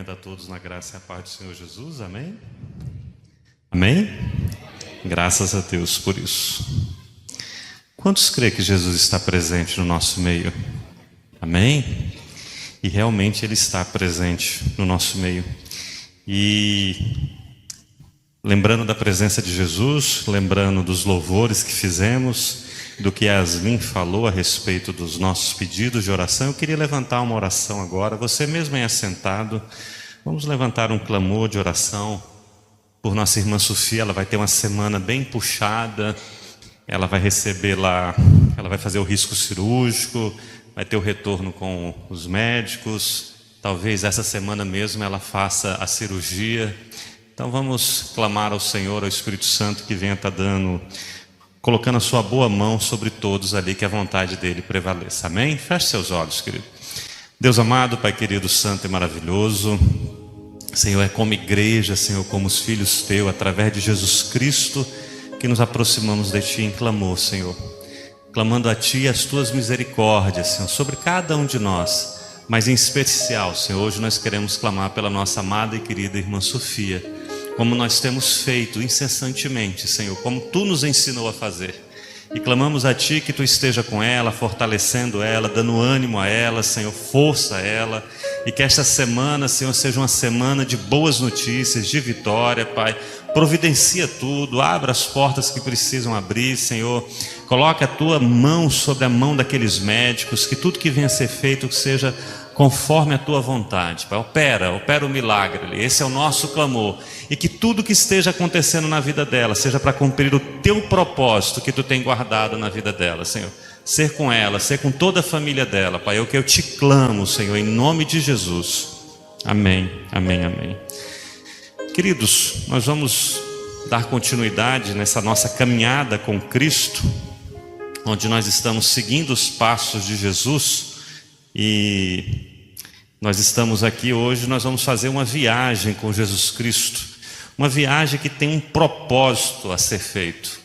cumprimento a todos na graça e a paz do Senhor Jesus, amém? Amém? Graças a Deus por isso. Quantos crê que Jesus está presente no nosso meio? Amém? E realmente Ele está presente no nosso meio. E lembrando da presença de Jesus, lembrando dos louvores que fizemos, do que Yasmin falou a respeito dos nossos pedidos de oração, eu queria levantar uma oração agora. Você mesmo aí assentado, vamos levantar um clamor de oração por nossa irmã Sofia. Ela vai ter uma semana bem puxada, ela vai receber lá, ela vai fazer o risco cirúrgico, vai ter o retorno com os médicos, talvez essa semana mesmo ela faça a cirurgia. Então vamos clamar ao Senhor, ao Espírito Santo, que venha estar colocando a sua boa mão sobre todos ali, que a vontade dele prevaleça. Amém? Feche seus olhos, querido. Deus amado, Pai querido, santo e maravilhoso, Senhor, é como igreja, Senhor, como os filhos teus, através de Jesus Cristo, que nos aproximamos de Ti em clamor, Senhor, clamando a Ti as Tuas misericórdias, Senhor, sobre cada um de nós, mas em especial, Senhor, hoje nós queremos clamar pela nossa amada e querida irmã Sofia, como nós temos feito incessantemente, Senhor, como Tu nos ensinou a fazer. E clamamos a Ti que Tu esteja com ela, fortalecendo ela, dando ânimo a ela, Senhor, força a ela. E que esta semana, Senhor, seja uma semana de boas notícias, de vitória, Pai. Providencia tudo, abra as portas que precisam abrir, Senhor. Coloque a Tua mão sobre a mão daqueles médicos, que tudo que venha a ser feito, que seja conforme a Tua vontade, Pai. Opera o milagre. Esse é o nosso clamor. E que tudo que esteja acontecendo na vida dela seja para cumprir o Teu propósito que Tu tem guardado na vida dela, Senhor. Ser com ela, ser com toda a família dela, Pai. É o que eu Te clamo, Senhor, em nome de Jesus. Amém, amém, amém. Queridos, nós vamos dar continuidade nessa nossa caminhada com Cristo, onde nós estamos seguindo os passos de Jesus. E nós estamos aqui hoje, nós vamos fazer uma viagem com Jesus Cristo, uma viagem que tem um propósito a ser feito.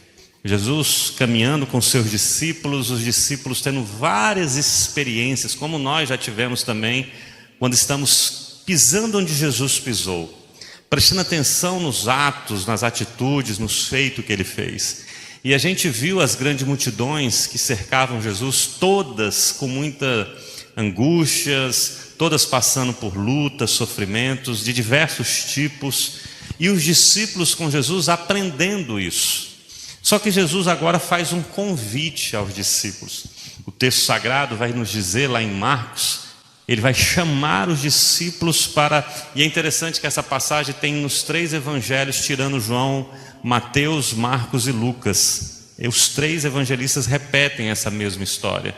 Jesus caminhando com seus discípulos, os discípulos tendo várias experiências, como nós já tivemos também, quando estamos pisando onde Jesus pisou, prestando atenção nos atos, nas atitudes, nos feitos que Ele fez. E a gente viu as grandes multidões que cercavam Jesus, todas com muita angústias, todas passando por lutas, sofrimentos de diversos tipos, e os discípulos com Jesus aprendendo isso. Só que Jesus agora faz um convite aos discípulos. O texto sagrado vai nos dizer lá em Marcos, ele vai chamar os discípulos para... E é interessante que essa passagem tem nos 3 evangelhos, tirando João, Mateus, Marcos e Lucas. E os 3 evangelistas repetem essa mesma história.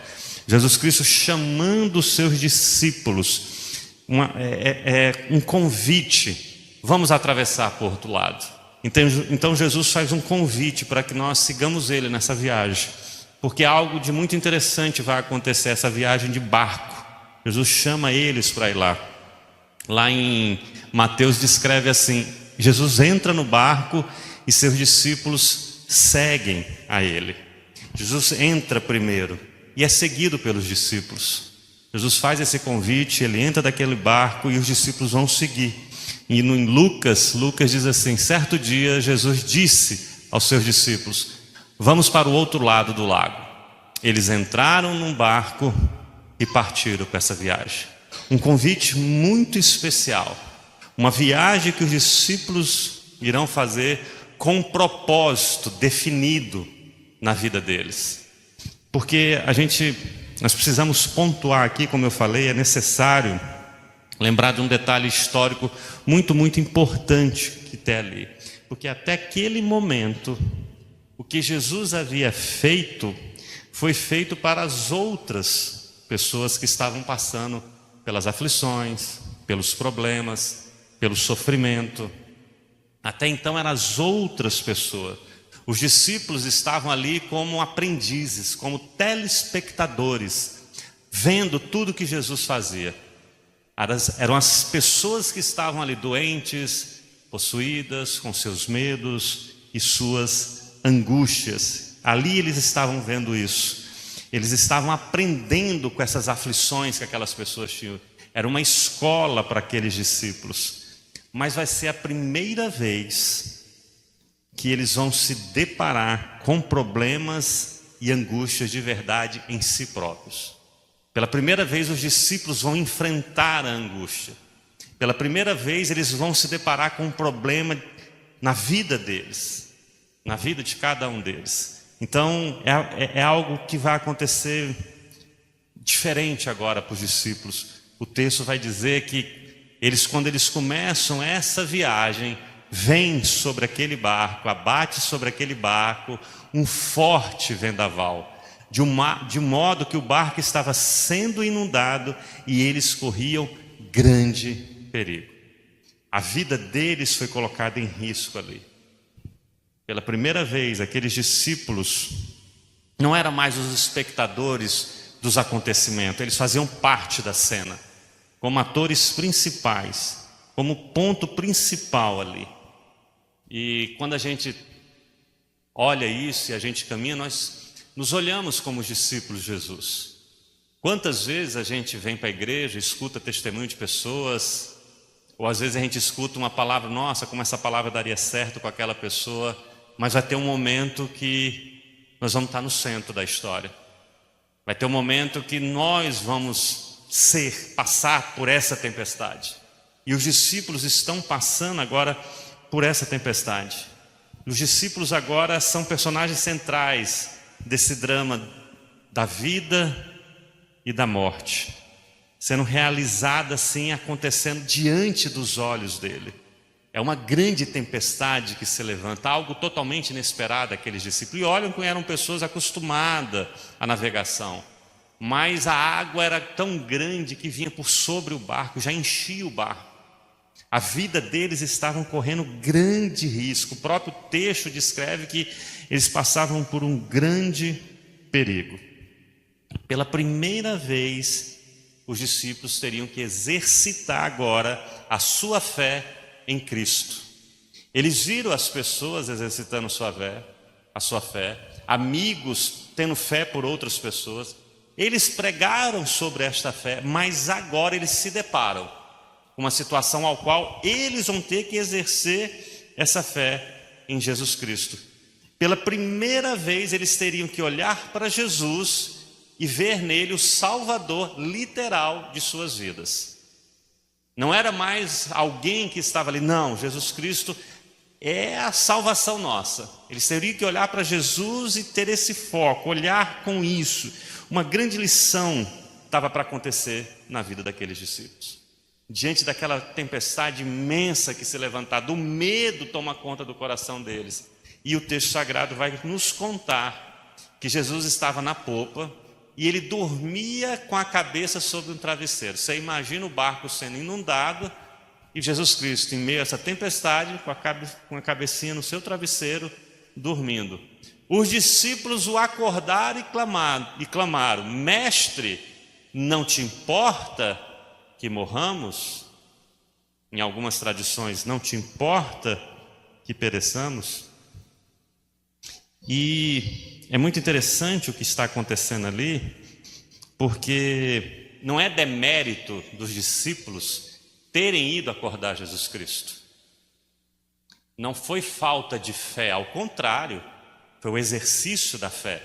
Jesus Cristo chamando os seus discípulos, um convite, vamos atravessar para o outro lado. Então Jesus faz um convite para que nós sigamos Ele nessa viagem, porque algo de muito interessante vai acontecer, essa viagem de barco. Jesus chama eles para ir lá. Lá em Mateus descreve assim, Jesus entra no barco e seus discípulos seguem a Ele. Jesus entra primeiro e é seguido pelos discípulos. Jesus faz esse convite, Ele entra daquele barco e os discípulos vão seguir. E em Lucas diz assim, certo dia Jesus disse aos seus discípulos, vamos para o outro lado do lago. Eles entraram num barco e partiram para essa viagem. Um convite muito especial, uma viagem que os discípulos irão fazer com um propósito definido na vida deles. Porque nós precisamos pontuar aqui, como eu falei, é necessário lembrar de um detalhe histórico muito, muito importante que tem ali. Porque até aquele momento, o que Jesus havia feito, foi feito para as outras pessoas que estavam passando pelas aflições, pelos problemas, pelo sofrimento. Até então eram as outras pessoas. Os discípulos estavam ali como aprendizes, como telespectadores, vendo tudo que Jesus fazia. Eram as pessoas que estavam ali doentes, possuídas, com seus medos e suas angústias. Ali eles estavam vendo isso. Eles estavam aprendendo com essas aflições que aquelas pessoas tinham. era uma escola para aqueles discípulos, mas vai ser a primeira vez que eles vão se deparar com problemas e angústias de verdade em si próprios. Pela primeira vez os discípulos vão enfrentar a angústia. Pela primeira vez eles vão se deparar com um problema na vida deles, na vida de cada um deles. Então é algo que vai acontecer diferente agora para os discípulos. O texto vai dizer que quando eles começam essa viagem, vem sobre aquele barco, abate sobre aquele barco um forte vendaval, de modo que o barco estava sendo inundado e eles corriam grande perigo. A vida deles foi colocada em risco ali. Pela primeira vez, aqueles discípulos não eram mais os espectadores dos acontecimentos, eles faziam parte da cena, como atores principais, como ponto principal ali. E quando a gente olha isso e a gente caminha, nós nos olhamos como os discípulos de Jesus. Quantas vezes a gente vem para a igreja, escuta testemunho de pessoas, ou às vezes a gente escuta uma palavra, nossa, como essa palavra daria certo com aquela pessoa, mas vai ter um momento que nós vamos estar no centro da história. Vai ter um momento que nós vamos passar por essa tempestade. E os discípulos estão passando agora por essa tempestade. Os discípulos agora são personagens centrais desse drama da vida e da morte, sendo realizada assim, acontecendo diante dos olhos dele. É uma grande tempestade que se levanta, algo totalmente inesperado aqueles discípulos. E olham que eram pessoas acostumadas à navegação, mas a água era tão grande que vinha por sobre o barco, já enchia o barco. A vida deles estava correndo grande risco. O próprio texto descreve que eles passavam por um grande perigo. Pela primeira vez, os discípulos teriam que exercitar agora a sua fé em Cristo. Eles viram as pessoas exercitando a sua fé, amigos tendo fé por outras pessoas. Eles pregaram sobre esta fé, mas agora eles se deparam com uma situação ao qual eles vão ter que exercer essa fé em Jesus Cristo. Pela primeira vez eles teriam que olhar para Jesus e ver nele o Salvador literal de suas vidas. Não era mais alguém que estava ali, não, Jesus Cristo é a salvação nossa. Eles teriam que olhar para Jesus e ter esse foco, olhar com isso. Uma grande lição estava para acontecer na vida daqueles discípulos. Diante daquela tempestade imensa que se levantava, o medo toma conta do coração deles. E o texto sagrado vai nos contar que Jesus estava na popa e ele dormia com a cabeça sobre um travesseiro. Você imagina o barco sendo inundado e Jesus Cristo, em meio a essa tempestade, com a cabecinha no seu travesseiro, dormindo. Os discípulos o acordaram e clamaram: Mestre, não te importa que morramos? Em algumas tradições, não te importa que pereçamos? E é muito interessante o que está acontecendo ali, porque não é demérito dos discípulos terem ido acordar Jesus Cristo. Não foi falta de fé, ao contrário, foi o exercício da fé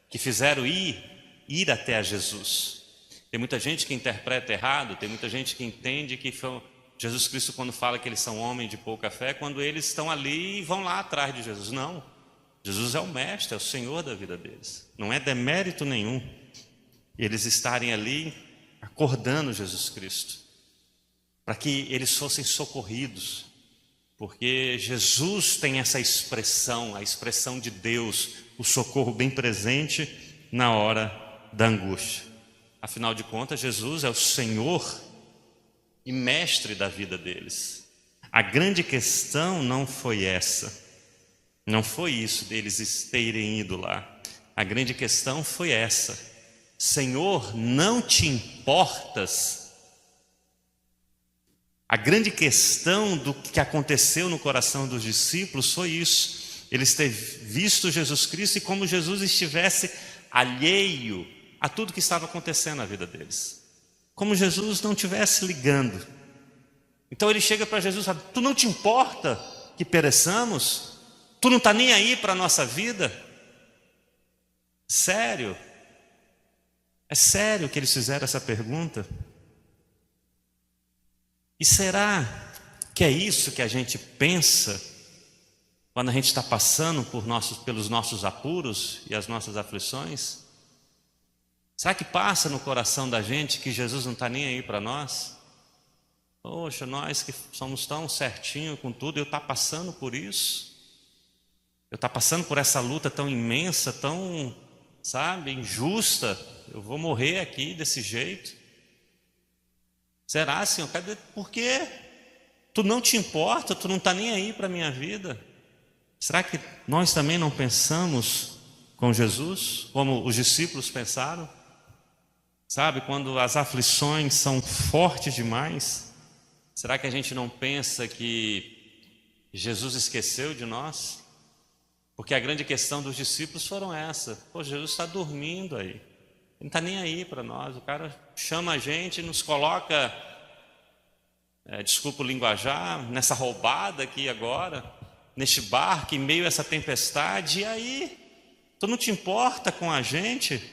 que fizeram ir até a Jesus. Tem muita gente que interpreta errado, tem muita gente que entende que Jesus Cristo, quando fala que eles são homens de pouca fé, quando eles estão ali e vão lá atrás de Jesus. Não, Jesus é o mestre, é o Senhor da vida deles. Não é demérito nenhum eles estarem ali acordando Jesus Cristo, para que eles fossem socorridos, porque Jesus tem essa expressão, a expressão de Deus, o socorro bem presente na hora da angústia. Afinal de contas, Jesus é o Senhor e mestre da vida deles. A grande questão não foi essa, não foi isso deles terem ido lá. A grande questão foi essa: Senhor, não te importas? A grande questão do que aconteceu no coração dos discípulos foi isso: eles terem visto Jesus Cristo e como Jesus estivesse alheio a tudo que estava acontecendo na vida deles. como Jesus não estivesse ligando. Então ele chega para Jesus e fala: tu não te importa que pereçamos? Tu não está nem aí para a nossa vida? Sério? É sério que eles fizeram essa pergunta? E será que é isso que a gente pensa quando a gente está passando pelos nossos apuros e as nossas aflições? Será que passa no coração da gente que Jesus não está nem aí para nós? Poxa, nós que somos tão certinho com tudo, eu estou passando por isso? Eu estou passando por essa luta tão imensa, tão, sabe, injusta? Eu vou morrer aqui desse jeito? Será, Senhor? Por quê? Tu não te importa, tu não está nem aí para a minha vida? Será que nós também não pensamos com Jesus, como os discípulos pensaram? Sabe, quando as aflições são fortes demais, será que a gente não pensa que Jesus esqueceu de nós? Porque a grande questão dos discípulos foram essa: pô, Jesus está dormindo aí, ele não está nem aí para nós. O cara chama a gente e nos coloca, desculpa o linguajar, nessa roubada aqui agora, neste barco, em meio a essa tempestade. E aí, tu não te importa com a gente?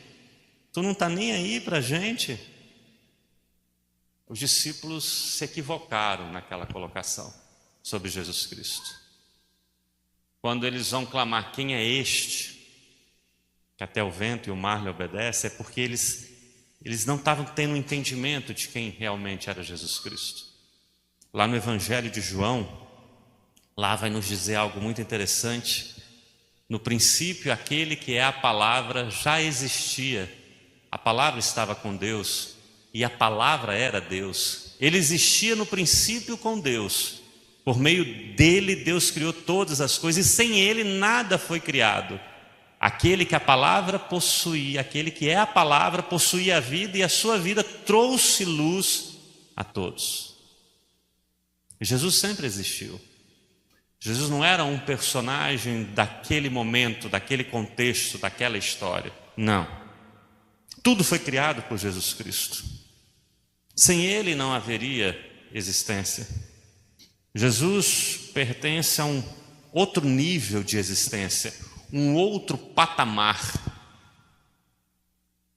Tu não está nem aí para a gente? Os discípulos se equivocaram naquela colocação sobre Jesus Cristo. Quando eles vão clamar: quem é este que até o vento e o mar lhe obedecem? É porque eles não estavam tendo um entendimento de quem realmente era Jesus Cristo. Lá no Evangelho de João, lá vai nos dizer algo muito interessante. No princípio, aquele que é a palavra já existia. A palavra estava com Deus e a palavra era Deus. Ele existia no princípio com Deus. Por meio dele, Deus criou todas as coisas, e sem ele nada foi criado. Aquele que a palavra possuía, aquele que é a palavra, possuía a vida, e a sua vida trouxe luz a todos. Jesus sempre existiu. Jesus não era um personagem daquele momento, daquele contexto, daquela história. Não. Tudo foi criado por Jesus Cristo. Sem ele não haveria existência. Jesus pertence a um outro nível de existência, um outro patamar.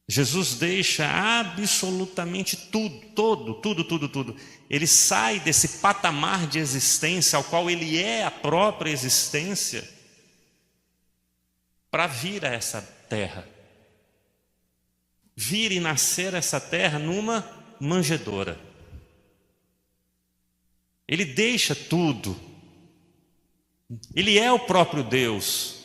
Jesus deixa absolutamente tudo. Ele sai desse patamar de existência ao qual ele é a própria existência para vir a essa terra. Vir e nascer essa terra numa manjedoura. Ele deixa tudo. Ele é o próprio Deus.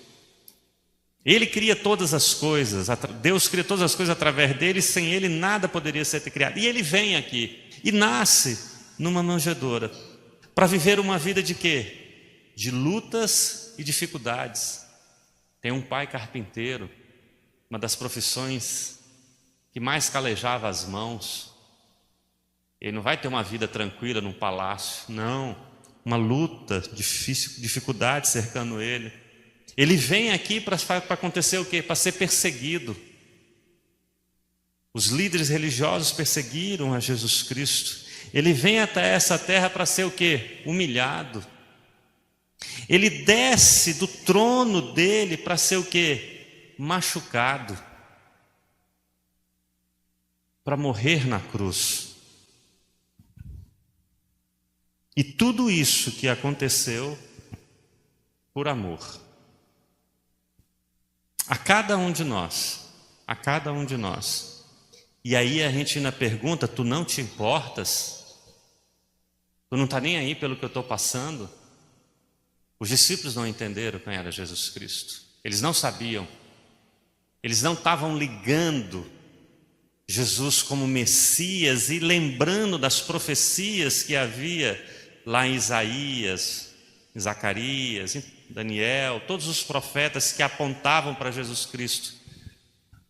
Ele cria todas as coisas. Deus cria todas as coisas através dele. Sem ele nada poderia ser criado. E ele vem aqui e nasce numa manjedoura para viver uma vida de quê? De lutas e dificuldades. Tem um pai carpinteiro, uma das profissões que mais calejava as mãos. Ele não vai ter uma vida tranquila num palácio, não. Uma luta, dificuldade cercando ele. Ele vem aqui para acontecer o quê? Para ser perseguido. Os líderes religiosos perseguiram a Jesus Cristo. Ele vem até essa terra para ser o quê? Humilhado. Ele desce do trono dele para ser o quê? Machucado. Para morrer na cruz. E tudo isso que aconteceu por amor. A cada um de nós. A cada um de nós. E aí a gente ainda pergunta: tu não te importas? Tu não está nem aí pelo que eu estou passando? Os discípulos não entenderam quem era Jesus Cristo. Eles não sabiam. Eles não estavam ligando Jesus como Messias e lembrando das profecias que havia lá em Isaías, em Zacarias, em Daniel, todos os profetas que apontavam para Jesus Cristo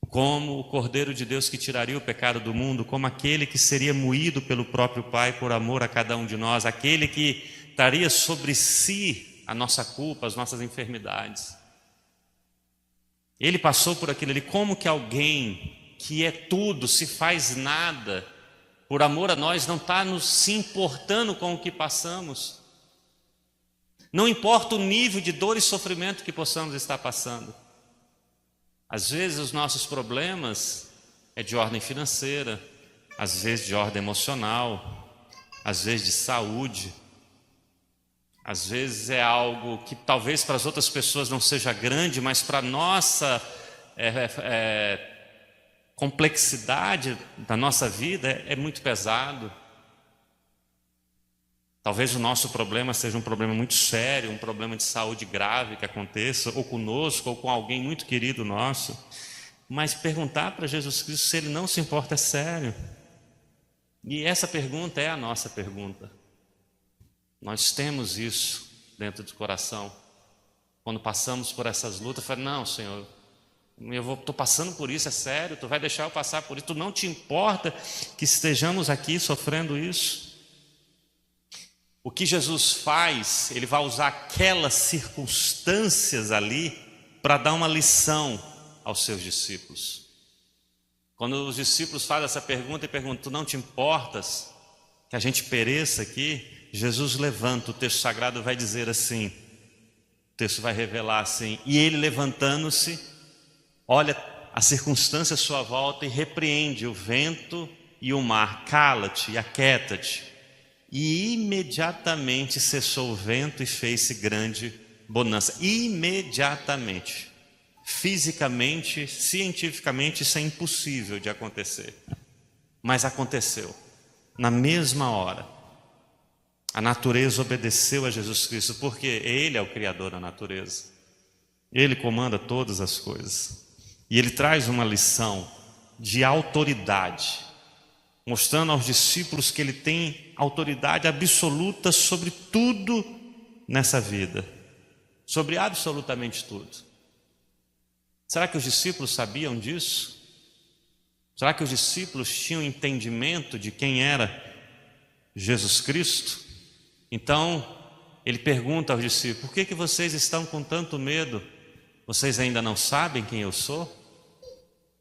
como o Cordeiro de Deus que tiraria o pecado do mundo, como aquele que seria moído pelo próprio Pai por amor a cada um de nós, aquele que traria sobre si a nossa culpa, as nossas enfermidades. Ele passou por aquilo ali. Como que alguém que é tudo se faz nada por amor a nós, não está nos se importando com o que passamos. Não importa o nível de dor e sofrimento que possamos estar passando. Às vezes os nossos problemas é de ordem financeira, às vezes de ordem emocional, às vezes de saúde, às vezes é algo que talvez para as outras pessoas não seja grande, mas para a nossa complexidade da nossa vida é muito pesado. Talvez o nosso problema seja um problema muito sério, um problema de saúde grave que aconteça, ou conosco, ou com alguém muito querido nosso. Mas perguntar para Jesus Cristo se Ele não se importa é sério. E essa pergunta é a nossa pergunta. Nós temos isso dentro do coração. Quando passamos por essas lutas, falo, não, Senhor, estou passando por isso, é sério, Tu vai deixar eu passar por isso, Tu não te importa que estejamos aqui sofrendo isso? O que Jesus faz, Ele vai usar aquelas circunstâncias ali para dar uma lição aos seus discípulos. Quando os discípulos fazem essa pergunta e perguntam, Tu não te importas que a gente pereça aqui? Jesus levanta, o texto sagrado vai dizer assim, o texto vai revelar assim, e Ele levantando-se, olha a circunstância à sua volta e repreende o vento e o mar, cala-te e aquieta-te. E imediatamente cessou o vento e fez-se grande bonança. Imediatamente. Fisicamente, cientificamente, isso é impossível de acontecer. Mas aconteceu. Na mesma hora. A natureza obedeceu a Jesus Cristo, porque Ele é o Criador da natureza. Ele comanda todas as coisas. E Ele traz uma lição de autoridade, mostrando aos discípulos que Ele tem autoridade absoluta sobre tudo nessa vida, sobre absolutamente tudo. Será que os discípulos sabiam disso? Será que os discípulos tinham entendimento de quem era Jesus Cristo? Então, Ele pergunta aos discípulos, por que vocês estão com tanto medo? Vocês ainda não sabem quem eu sou?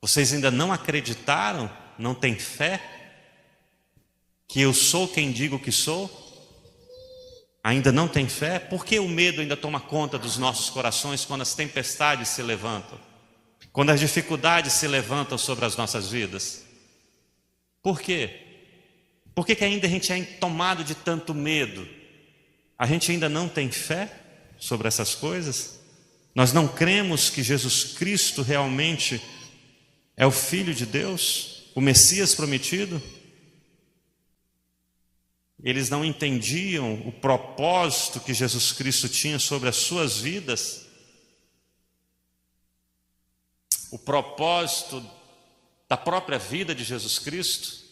Vocês ainda não acreditaram? Não têm fé? Que eu sou quem digo que sou? Ainda não tem fé? Por que o medo ainda toma conta dos nossos corações quando as tempestades se levantam? Quando as dificuldades se levantam sobre as nossas vidas? Por quê? Por que ainda a gente é tomado de tanto medo? A gente ainda não tem fé sobre essas coisas? Nós não cremos que Jesus Cristo realmente é o Filho de Deus, o Messias prometido? Eles não entendiam o propósito que Jesus Cristo tinha sobre as suas vidas, o propósito da própria vida de Jesus Cristo.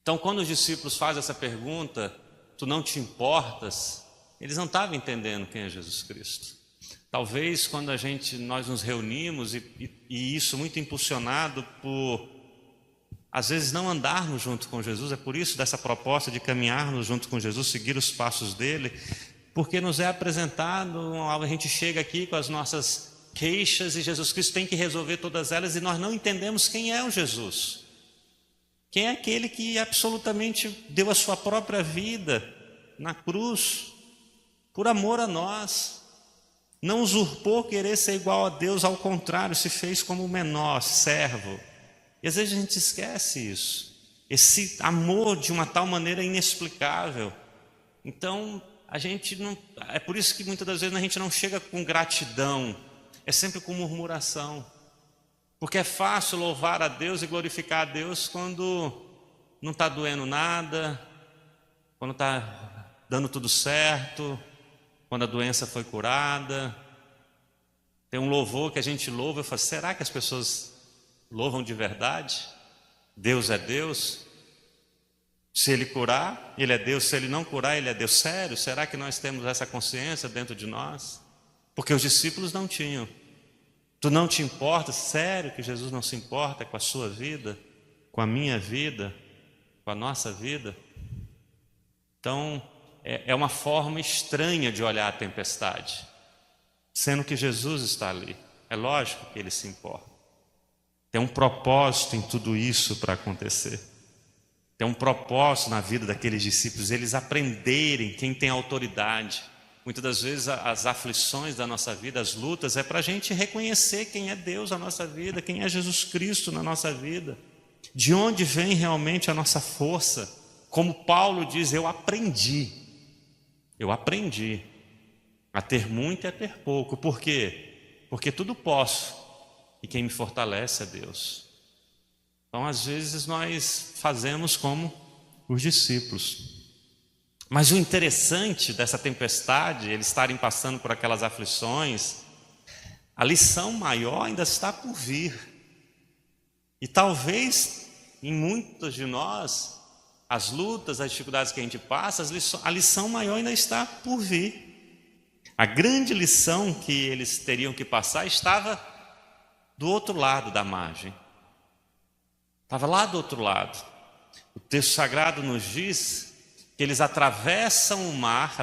Então, quando os discípulos fazem essa pergunta, tu não te importas? Eles não estavam entendendo quem é Jesus Cristo. Talvez quando nós nos reunimos e isso muito impulsionado por às vezes não andarmos junto com Jesus, é por isso dessa proposta de caminharmos junto com Jesus, seguir os passos dele, porque nos é apresentado, a gente chega aqui com as nossas queixas e Jesus Cristo tem que resolver todas elas e nós não entendemos quem é o Jesus. Quem é aquele que absolutamente deu a sua própria vida na cruz, por amor a nós. Não usurpou querer ser igual a Deus, ao contrário, se fez como o menor, servo. E às vezes a gente esquece isso, esse amor de uma tal maneira inexplicável. Então a gente não, é por isso que muitas das vezes a gente não chega com gratidão, é sempre com murmuração, porque é fácil louvar a Deus e glorificar a Deus quando não está doendo nada, quando está dando tudo certo, quando a doença foi curada. Tem um louvor que a gente louva e fala, será que as pessoas louvam de verdade? Deus é Deus. Se Ele curar, Ele é Deus. Se Ele não curar, Ele é Deus. Sério? Será que nós temos essa consciência dentro de nós? Porque os discípulos não tinham. Tu não te importa? Sério que Jesus não se importa com a sua vida, com a minha vida, com a nossa vida? Então, é uma forma estranha de olhar a tempestade, sendo que Jesus está ali. É lógico que Ele se importa. Tem um propósito em tudo isso para acontecer. Tem um propósito na vida daqueles discípulos, eles aprenderem quem tem autoridade. Muitas das vezes as aflições da nossa vida, as lutas, é para a gente reconhecer quem é Deus na nossa vida, quem é Jesus Cristo na nossa vida. De onde vem realmente a nossa força? Como Paulo diz, eu aprendi a ter muito e a ter pouco. Por quê? Porque tudo posso e quem me fortalece é Deus. Então, às vezes, nós fazemos como os discípulos. Mas o interessante dessa tempestade, eles estarem passando por aquelas aflições, a lição maior ainda está por vir. E talvez, em muitos de nós, as lutas, as dificuldades que a gente passa, a lição maior ainda está por vir. A grande lição que eles teriam que passar estava do outro lado da margem. Estava lá do outro lado. O texto sagrado nos diz que eles atravessaram o mar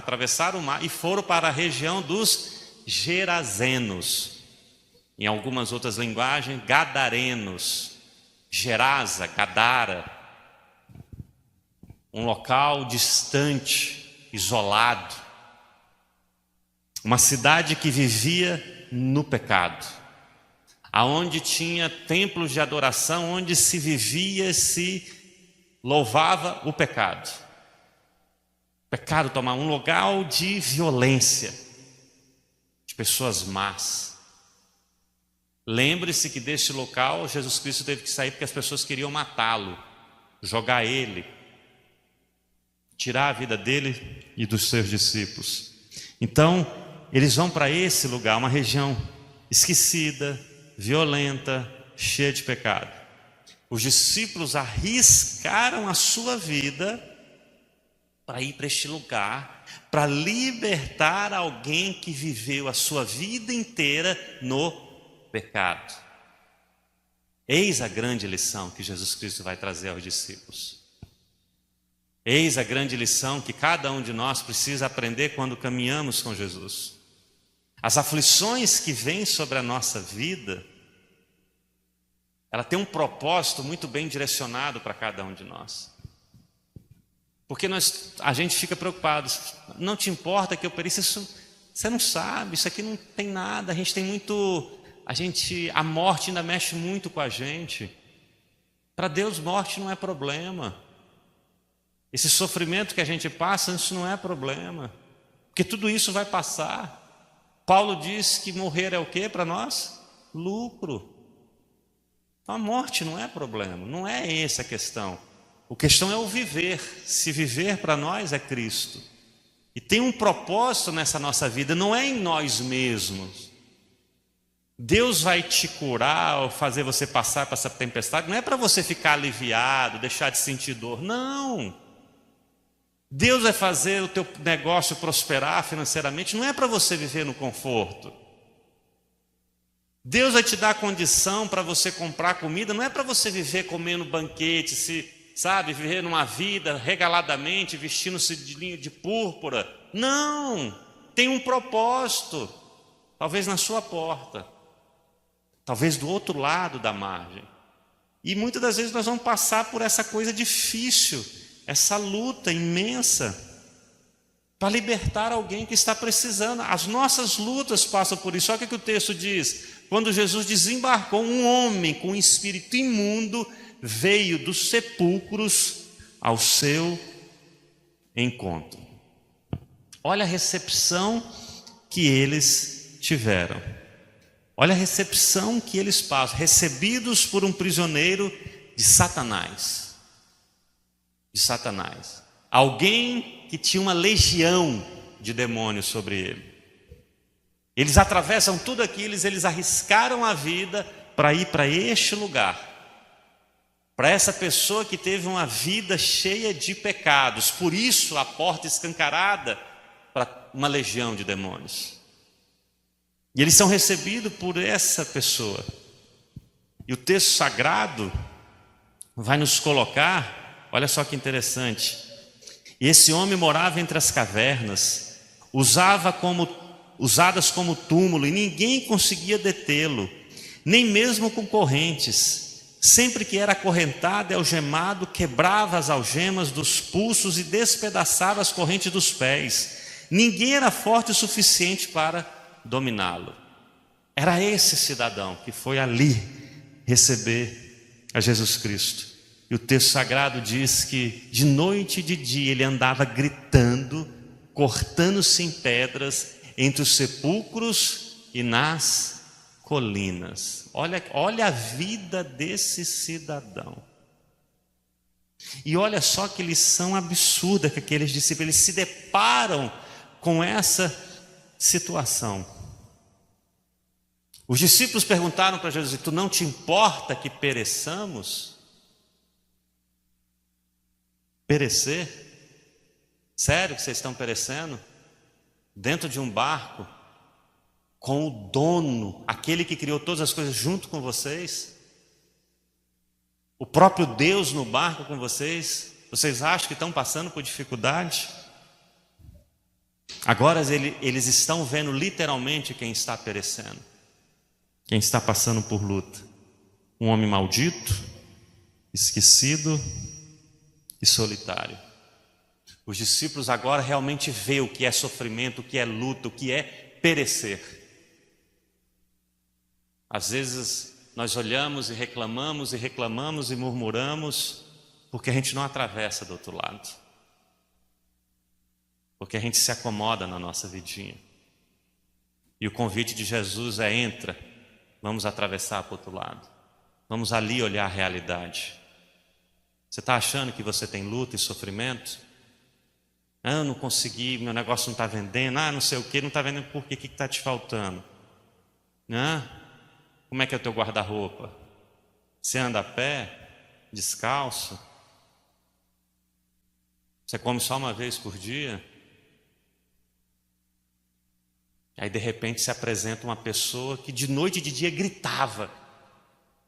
e foram para a região dos Gerazenos. Em algumas outras linguagens, Gadarenos, Gerasa, Gadara. Um local distante, isolado. Uma cidade que vivia no pecado. Aonde tinha templos de adoração, onde se vivia, se louvava o pecado. O pecado toma um lugar de violência, de pessoas más. Lembre-se que deste local Jesus Cristo teve que sair porque as pessoas queriam matá-lo, jogar ele, tirar a vida dele e dos seus discípulos. Então, eles vão para esse lugar, uma região esquecida, violenta, cheia de pecado. Os discípulos arriscaram a sua vida para ir para este lugar, para libertar alguém que viveu a sua vida inteira no pecado. Eis a grande lição que Jesus Cristo vai trazer aos discípulos. Eis a grande lição que cada um de nós precisa aprender quando caminhamos com Jesus. As aflições que vêm sobre a nossa vida, ela tem um propósito muito bem direcionado para cada um de nós. Porque a gente fica preocupado, não te importa que eu pereça, isso você não sabe, isso aqui não tem nada, a morte ainda mexe muito com a gente. Para Deus, morte não é problema. Esse sofrimento que a gente passa, isso não é problema, porque tudo isso vai passar. Paulo diz que morrer é o que para nós? Lucro. Então a morte não é problema, não é essa a questão. A questão é o viver. Se viver para nós é Cristo. E tem um propósito nessa nossa vida, não é em nós mesmos. Deus vai te curar ou fazer você passar por essa tempestade, não é para você ficar aliviado, deixar de sentir dor, não. Deus vai fazer o teu negócio prosperar financeiramente, não é para você viver no conforto. Deus vai te dar condição para você comprar comida, não é para você viver comendo banquete, viver numa vida regaladamente, vestindo-se de linho de púrpura. Não, tem um propósito, talvez na sua porta, talvez do outro lado da margem. E muitas das vezes nós vamos passar por essa coisa difícil, essa luta imensa, para libertar alguém que está precisando. As nossas lutas passam por isso. Olha o que o texto diz: quando Jesus desembarcou, um homem com um espírito imundo veio dos sepulcros ao seu encontro. Olha a recepção que eles tiveram. Olha a recepção que eles passam, recebidos por um prisioneiro de Satanás. Alguém que tinha uma legião de demônios sobre ele. Eles atravessam tudo aquilo, eles arriscaram a vida para ir para este lugar, para essa pessoa que teve uma vida cheia de pecados. Por isso a porta escancarada para uma legião de demônios. E eles são recebidos por essa pessoa. E o texto sagrado vai nos colocar, olha só que interessante. E esse homem morava entre as cavernas, usadas como túmulo, e ninguém conseguia detê-lo, nem mesmo com correntes. Sempre que era acorrentado e algemado, quebrava as algemas dos pulsos e despedaçava as correntes dos pés. Ninguém era forte o suficiente para dominá-lo. Era esse cidadão que foi ali receber a Jesus Cristo. E o texto sagrado diz que de noite e de dia ele andava gritando, cortando-se em pedras entre os sepulcros e nas colinas. Olha a vida desse cidadão. E olha só que lição absurda que aqueles discípulos eles se deparam com essa situação. Os discípulos perguntaram para Jesus: tu não te importa que pereçamos? Perecer? Sério que vocês estão perecendo? Dentro de um barco, com o dono, aquele que criou todas as coisas junto com vocês? O próprio Deus no barco com vocês? Vocês acham que estão passando por dificuldade? Agora eles estão vendo literalmente quem está perecendo, quem está passando por luta. Um homem maldito, esquecido e solitário. Os discípulos agora realmente veem o que é sofrimento, o que é luta, o que é perecer. Às vezes nós olhamos e reclamamos e murmuramos porque a gente não atravessa do outro lado, porque a gente se acomoda na nossa vidinha. E o convite de Jesus é: entra, vamos atravessar para o outro lado, vamos ali olhar a realidade. Você está achando que você tem luta e sofrimento? Eu não consegui, meu negócio não está vendendo, não sei o que, não está vendendo por quê? O que está te faltando? Como é que é o teu guarda-roupa? Você anda a pé, descalço? Você come só uma vez por dia? Aí de repente se apresenta uma pessoa que de noite e de dia gritava,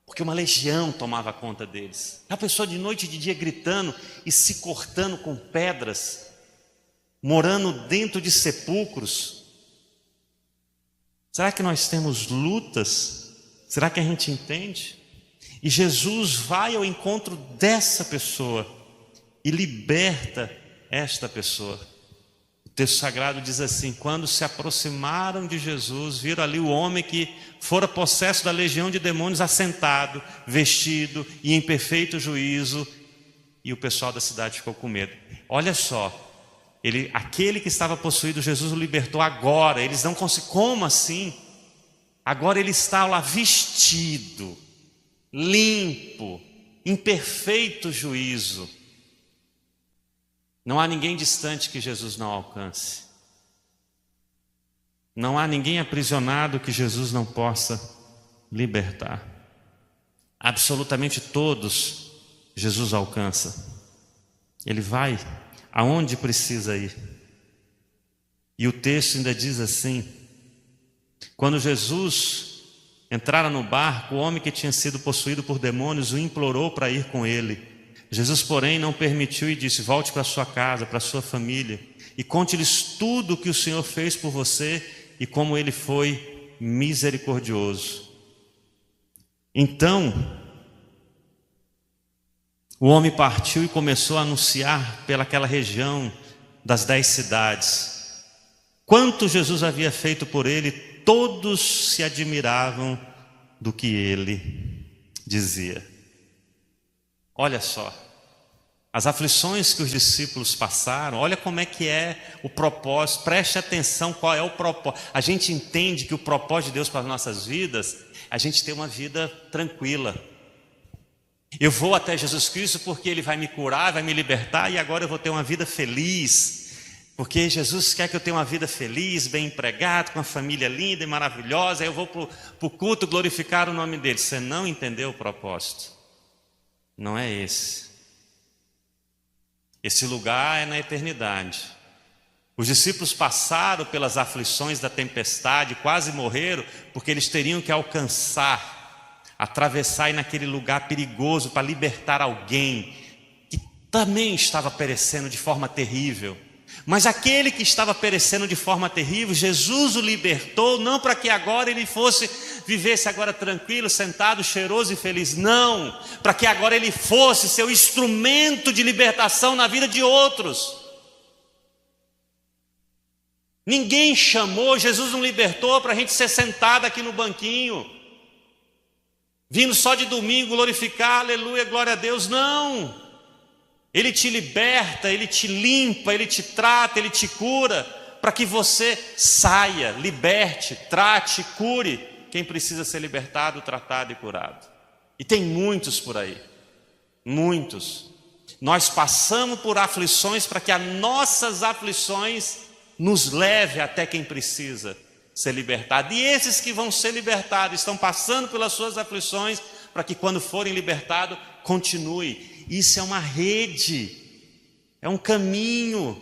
porque uma legião tomava conta deles. A pessoa de noite e de dia gritando e se cortando com pedras, morando dentro de sepulcros. Será que nós temos lutas? Será que a gente entende? E Jesus vai ao encontro dessa pessoa e liberta esta pessoa. O texto sagrado diz assim: quando se aproximaram de Jesus, viram ali o homem que fora possesso da legião de demônios assentado, vestido e em perfeito juízo, e o pessoal da cidade ficou com medo. Olha só, aquele que estava possuído, Jesus o libertou agora. Eles não conseguem, como assim? Agora ele está lá vestido, limpo, em perfeito juízo. Não há ninguém distante que Jesus não alcance. Não há ninguém aprisionado que Jesus não possa libertar. Absolutamente todos Jesus alcança. Ele vai aonde precisa ir. E o texto ainda diz assim: quando Jesus entrara no barco, o homem que tinha sido possuído por demônios o implorou para ir com ele. Jesus, porém, não permitiu e disse: volte para sua casa, para sua família, e conte-lhes tudo o que o Senhor fez por você e como ele foi misericordioso. Então, o homem partiu e começou a anunciar pelaquela região das 10 cidades quanto Jesus havia feito por ele. Todos se admiravam do que ele dizia. Olha só, as aflições que os discípulos passaram, olha como é que é o propósito. Preste atenção qual é o propósito. A gente entende que o propósito de Deus para as nossas vidas, a gente tem uma vida tranquila. Eu vou até Jesus Cristo porque Ele vai me curar, vai me libertar, e agora eu vou ter uma vida feliz. Porque Jesus quer que eu tenha uma vida feliz, bem empregado, com uma família linda e maravilhosa. Aí eu vou para o culto glorificar o nome dele. Você não entendeu o propósito. Não é esse. Esse lugar é na eternidade. Os discípulos passaram pelas aflições da tempestade, quase morreram, porque eles teriam que alcançar, atravessar naquele lugar perigoso para libertar alguém que também estava perecendo de forma terrível. Mas aquele que estava perecendo de forma terrível, Jesus o libertou, não para que agora ele fosse vivesse agora tranquilo, sentado, cheiroso e feliz. Não, para que agora ele fosse seu instrumento de libertação na vida de outros. Ninguém chamou, Jesus não libertou para a gente ser sentado aqui no banquinho, vindo só de domingo glorificar, aleluia, glória a Deus. Não, Ele te liberta, Ele te limpa, Ele te trata, Ele te cura, para que você saia, liberte, trate, cure quem precisa ser libertado, tratado e curado. E tem muitos por aí, muitos. Nós passamos por aflições para que as nossas aflições nos leve até quem precisa ser libertado. E esses que vão ser libertados estão passando pelas suas aflições para que quando forem libertados, continue. Isso é uma rede, é um caminho.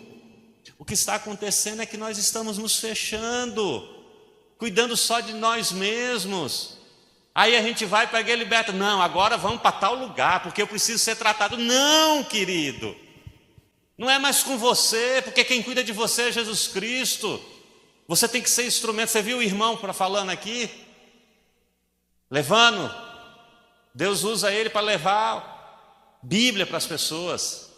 O que está acontecendo é que nós estamos nos fechando, cuidando só de nós mesmos. Aí a gente vai para a igreja liberta. Não, agora vamos para tal lugar, porque eu preciso ser tratado. Não, querido, não é mais com você, porque quem cuida de você é Jesus Cristo. Você tem que ser instrumento. Você viu o irmão falando aqui? Levando. Deus usa ele para levar Bíblia para as pessoas.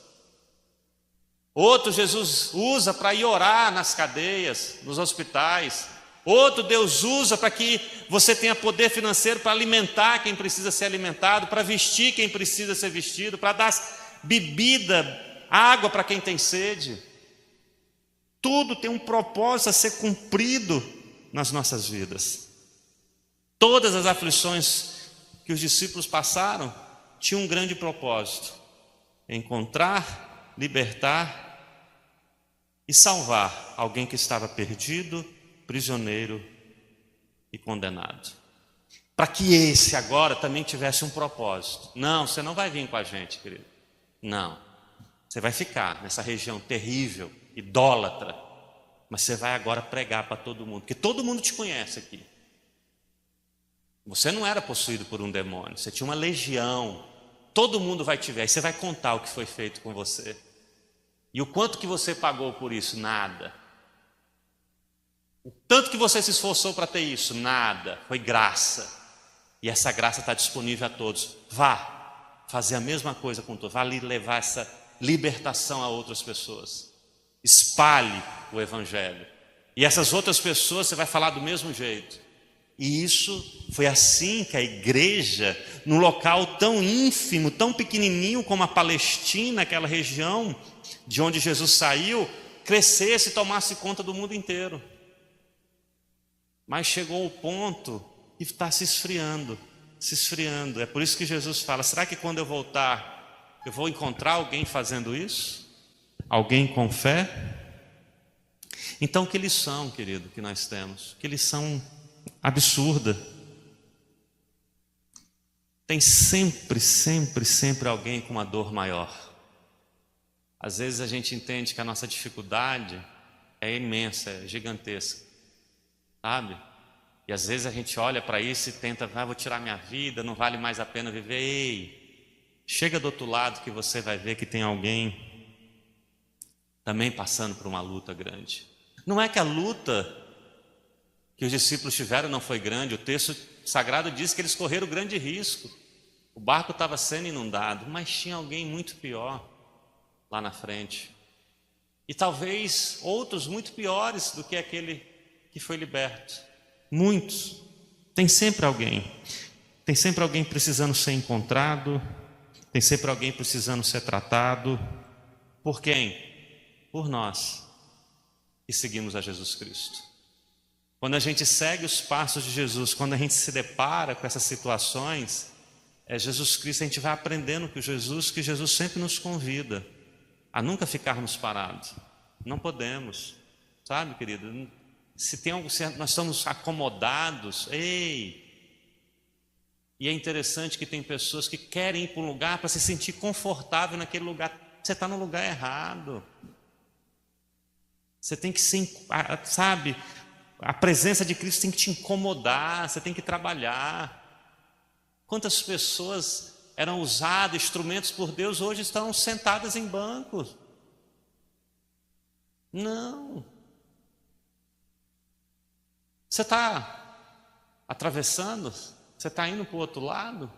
Outro Jesus usa para ir orar nas cadeias, nos hospitais. Outro Deus usa para que você tenha poder financeiro para alimentar quem precisa ser alimentado, para vestir quem precisa ser vestido, para dar bebida, água para quem tem sede. Tudo tem um propósito a ser cumprido nas nossas vidas. Todas as aflições que os discípulos passaram tinham um grande propósito: encontrar, libertar e salvar alguém que estava perdido, prisioneiro e condenado. Para que esse agora também tivesse um propósito. Não, você não vai vir com a gente, querido. Não, você vai ficar nessa região terrível, idólatra, mas você vai agora pregar para todo mundo, porque todo mundo te conhece aqui. Você não era possuído por um demônio, você tinha uma legião. Todo mundo vai te ver, aí você vai contar o que foi feito com você. E o quanto que você pagou por isso? Nada. O tanto que você se esforçou para ter isso? Nada. Foi graça. E essa graça está disponível a todos. Vá fazer a mesma coisa com todos. Vá ali levar essa libertação a outras pessoas. Espalhe o Evangelho. E essas outras pessoas você vai falar do mesmo jeito. E isso foi assim que a igreja, num local tão ínfimo, tão pequenininho como a Palestina, aquela região de onde Jesus saiu, crescesse e tomasse conta do mundo inteiro. Mas chegou o ponto que está se esfriando, se esfriando. É por isso que Jesus fala: será que quando eu voltar, eu vou encontrar alguém fazendo isso? Alguém com fé? Então, que lição, querido, que nós temos? Que lição absurda. Tem sempre, sempre, sempre alguém com uma dor maior. Às vezes a gente entende que a nossa dificuldade é imensa, é gigantesca, sabe? E às vezes a gente olha para isso e tenta: vou tirar minha vida, não vale mais a pena viver. Ei, chega do outro lado que você vai ver que tem alguém também passando por uma luta grande. Não é que a luta que os discípulos tiveram não foi grande. O texto sagrado diz que eles correram grande risco. O barco estava sendo inundado, mas tinha alguém muito pior lá na frente. E talvez outros muito piores do que aquele que foi liberto. Muitos. Tem sempre alguém. Tem sempre alguém precisando ser encontrado. Tem sempre alguém precisando ser tratado. Por quem? Por nós que seguimos a Jesus Cristo. Quando a gente segue os passos de Jesus, quando a gente se depara com essas situações, Jesus Cristo, a gente vai aprendendo que Jesus sempre nos convida a nunca ficarmos parados. Não podemos, sabe, querido? Se nós estamos acomodados, ei! E é interessante que tem pessoas que querem ir para um lugar para se sentir confortável naquele lugar. Você está no lugar errado. Você tem que sabe, a presença de Cristo tem que te incomodar, você tem que trabalhar. Quantas pessoas eram usadas, instrumentos por Deus, hoje estão sentadas em bancos? Não. Você está atravessando? Você está indo para o outro lado?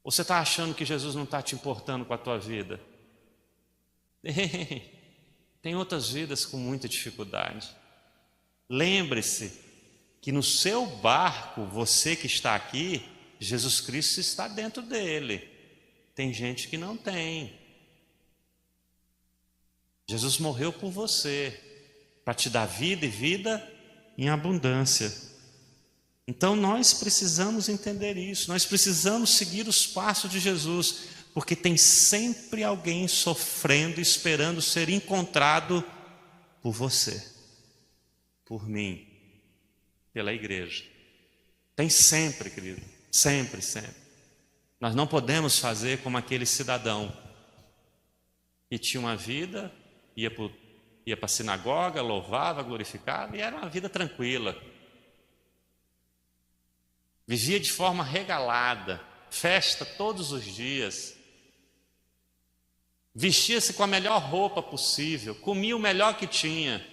Ou você está achando que Jesus não está te importando com a tua vida? Tem outras vidas com muita dificuldade. Lembre-se que no seu barco, você que está aqui, Jesus Cristo está dentro dele. Tem gente que não tem. Jesus morreu por você, para te dar vida e vida em abundância. Então nós precisamos entender isso, nós precisamos seguir os passos de Jesus, porque tem sempre alguém sofrendo, esperando ser encontrado por você, por mim, pela igreja. Tem sempre, querido, sempre, sempre. Nós não podemos fazer como aquele cidadão que tinha uma vida, ia para a sinagoga, louvava, glorificava, e era uma vida tranquila. Vivia de forma regalada, festa todos os dias. Vestia-se com a melhor roupa possível, comia o melhor que tinha,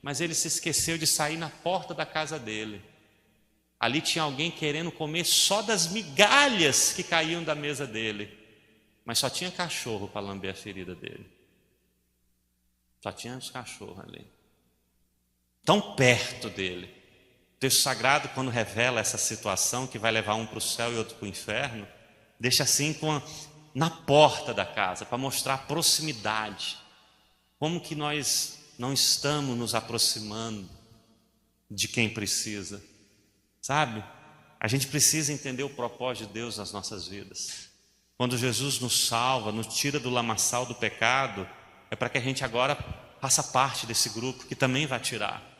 mas ele se esqueceu de sair na porta da casa dele. Ali tinha alguém querendo comer só das migalhas que caíam da mesa dele, mas só tinha cachorro para lamber a ferida dele. Só tinha os cachorros ali, tão perto dele. O texto sagrado, quando revela essa situação que vai levar um para o céu e outro para o inferno, deixa assim na porta da casa, para mostrar a proximidade. Como que nós não estamos nos aproximando de quem precisa, sabe? A gente precisa entender o propósito de Deus nas nossas vidas. Quando Jesus nos salva, nos tira do lamaçal do pecado, é para que a gente agora faça parte desse grupo que também vai tirar.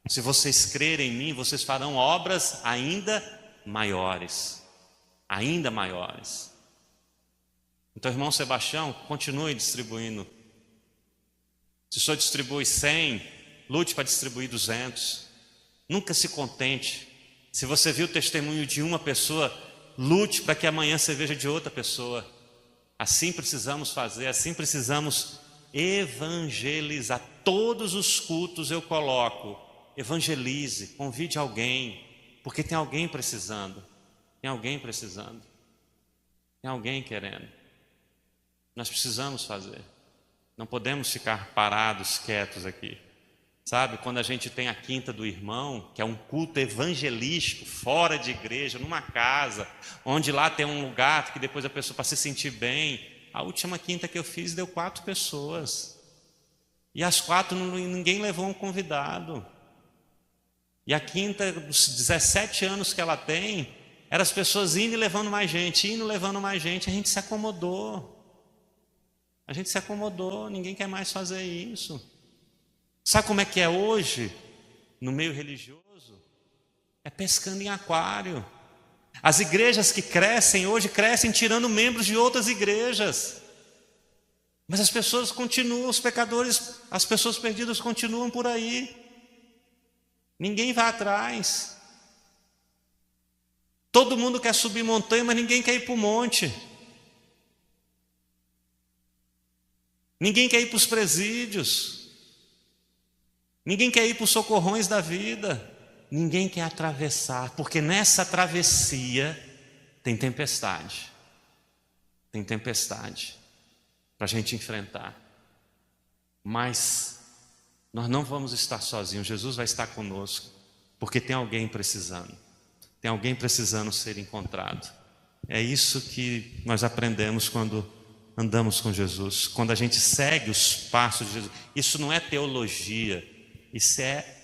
Se vocês crerem em mim, vocês farão obras ainda maiores. Ainda maiores. Então, irmão Sebastião, continue distribuindo. Se o senhor distribui 100, lute para distribuir 200. Nunca se contente. Se você viu o testemunho de uma pessoa, lute para que amanhã você veja de outra pessoa. Assim precisamos fazer, assim precisamos evangelizar. Todos os cultos eu coloco, evangelize, convide alguém, porque tem alguém precisando, tem alguém precisando, tem alguém querendo. Nós precisamos fazer, não podemos ficar parados, quietos aqui. Sabe, quando a gente tem a quinta do irmão, que é um culto evangelístico, fora de igreja, numa casa, onde lá tem um lugar que depois a pessoa, para se sentir bem. A última quinta que eu fiz deu 4 pessoas. E as 4 ninguém levou um convidado. E a quinta, dos 17 anos que ela tem, eram as pessoas indo e levando mais gente, indo e levando mais gente. A gente se acomodou. A gente se acomodou, ninguém quer mais fazer isso. Sabe como é que é hoje, no meio religioso? É pescando em aquário. As igrejas que crescem hoje, crescem tirando membros de outras igrejas. Mas as pessoas continuam, os pecadores, as pessoas perdidas continuam por aí. Ninguém vai atrás. Todo mundo quer subir montanha, mas ninguém quer ir para o monte. Ninguém quer ir para os presídios. Ninguém quer ir para os socorrões da vida. Ninguém quer atravessar, porque nessa travessia tem tempestade. Tem tempestade para a gente enfrentar. Mas nós não vamos estar sozinhos, Jesus vai estar conosco, porque tem alguém precisando. Tem alguém precisando ser encontrado. É isso que nós aprendemos quando andamos com Jesus, quando a gente segue os passos de Jesus. Isso não é teologia, isso é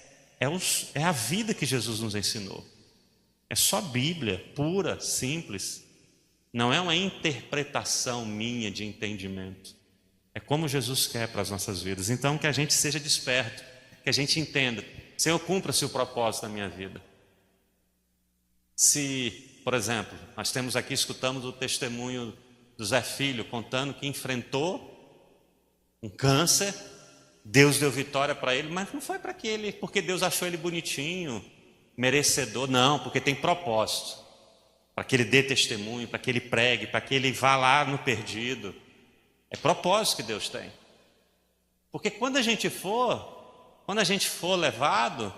a vida que Jesus nos ensinou. É só Bíblia, pura, simples. Não é uma interpretação minha de entendimento. É como Jesus quer para as nossas vidas. Então que a gente seja desperto, que a gente entenda. Senhor, cumpra-se o propósito da minha vida. Se, por exemplo, nós temos aqui, escutamos o testemunho do Zé Filho, contando que enfrentou um câncer, Deus deu vitória para ele, mas não foi para aquele, porque Deus achou ele bonitinho, merecedor, não, porque tem propósito, para que ele dê testemunho, para que ele pregue, para que ele vá lá no perdido. É propósito que Deus tem. Porque quando a gente for levado,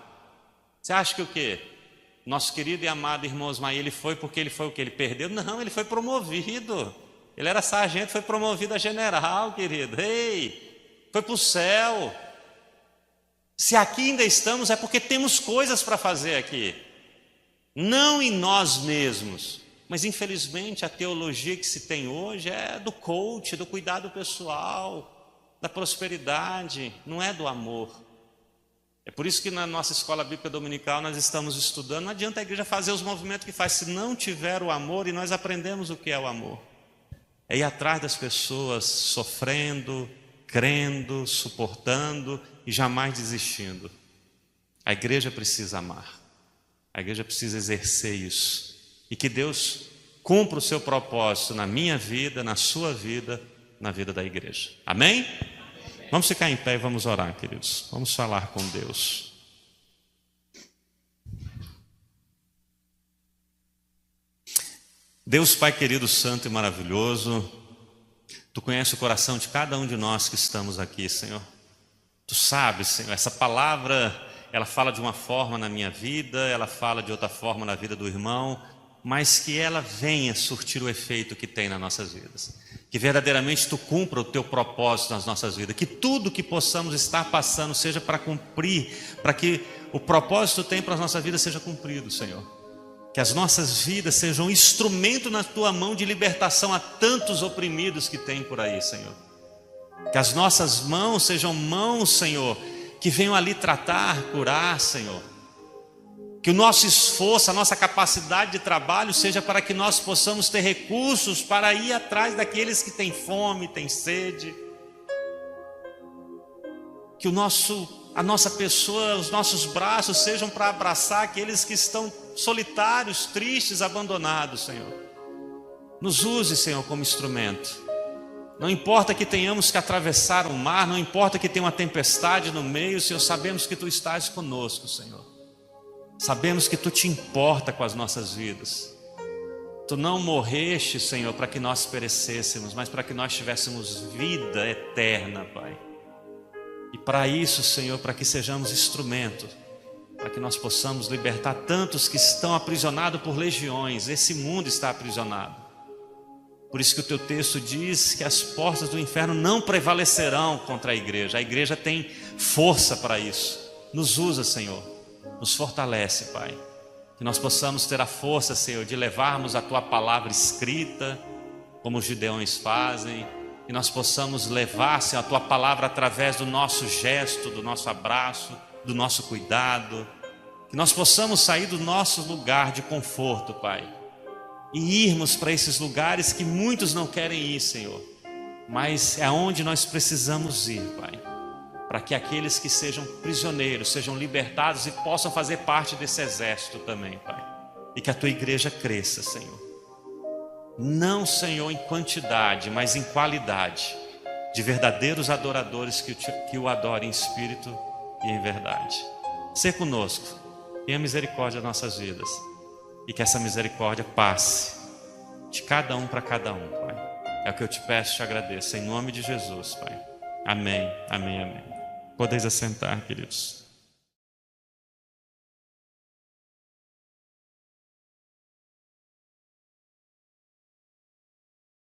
você acha que o quê? Nosso querido e amado irmão Osmaí, ele foi porque ele foi o quê? Ele perdeu? Não, ele foi promovido. Ele era sargento, foi promovido a general, querido. Ei, foi para o céu. Se aqui ainda estamos, é porque temos coisas para fazer aqui. Não em nós mesmos. Mas infelizmente a teologia que se tem hoje é do coach, do cuidado pessoal, da prosperidade, não é do amor. É por isso que na nossa escola bíblica dominical nós estamos estudando. Não adianta a igreja fazer os movimentos que faz se não tiver o amor, e nós aprendemos o que é o amor. É ir atrás das pessoas sofrendo, crendo, suportando e jamais desistindo. A igreja precisa amar. A igreja precisa exercer isso. E que Deus cumpra o seu propósito na minha vida, na sua vida, na vida da igreja. Amém? Vamos ficar em pé e vamos orar, queridos. Vamos falar com Deus. Deus Pai querido, santo e maravilhoso, Tu conheces o coração de cada um de nós que estamos aqui, Senhor. Tu sabes, Senhor, essa palavra, ela fala de uma forma na minha vida, ela fala de outra forma na vida do irmão, mas que ela venha surtir o efeito que tem nas nossas vidas. Que verdadeiramente Tu cumpra o Teu propósito nas nossas vidas. Que tudo que possamos estar passando seja para cumprir, para que o propósito que Tu tem para as nossas vidas seja cumprido, Senhor. Que as nossas vidas sejam um instrumento na Tua mão de libertação a tantos oprimidos que tem por aí, Senhor. Que as nossas mãos sejam mãos, Senhor, que venham ali tratar, curar, Senhor. Que o nosso esforço, a nossa capacidade de trabalho seja para que nós possamos ter recursos para ir atrás daqueles que têm fome, têm sede. Que a nossa pessoa, os nossos braços sejam para abraçar aqueles que estão solitários, tristes, abandonados, Senhor. Nos use, Senhor, como instrumento. Não importa que tenhamos que atravessar o mar, não importa que tenha uma tempestade no meio, Senhor, sabemos que Tu estás conosco, Senhor. Sabemos que Tu te importa com as nossas vidas. Tu não morreste, Senhor, para que nós perecêssemos, mas para que nós tivéssemos vida eterna, Pai. E para isso, Senhor, para que sejamos instrumento, para que nós possamos libertar tantos que estão aprisionados por legiões. Esse mundo está aprisionado. Por isso que o Teu texto diz que as portas do inferno não prevalecerão contra a igreja. A igreja tem força para isso. Nos usa, Senhor. Nos fortalece, Pai. Que nós possamos ter a força, Senhor, de levarmos a Tua palavra escrita, como os gideões fazem. Que nós possamos levar, Senhor, a Tua palavra através do nosso gesto, do nosso abraço, do nosso cuidado. Que nós possamos sair do nosso lugar de conforto, Pai, e irmos para esses lugares que muitos não querem ir, Senhor. Mas é onde nós precisamos ir, Pai, para que aqueles que sejam prisioneiros sejam libertados e possam fazer parte desse exército também, Pai. E que a Tua igreja cresça, Senhor. Não, Senhor, em quantidade, mas em qualidade, de verdadeiros adoradores que o adorem em espírito e em verdade. Sê conosco, tenha misericórdia das nossas vidas, e que essa misericórdia passe de cada um para cada um, Pai. É o que eu te peço e te agradeço, em nome de Jesus, Pai. Amém, amém, amém. Podeis assentar, queridos.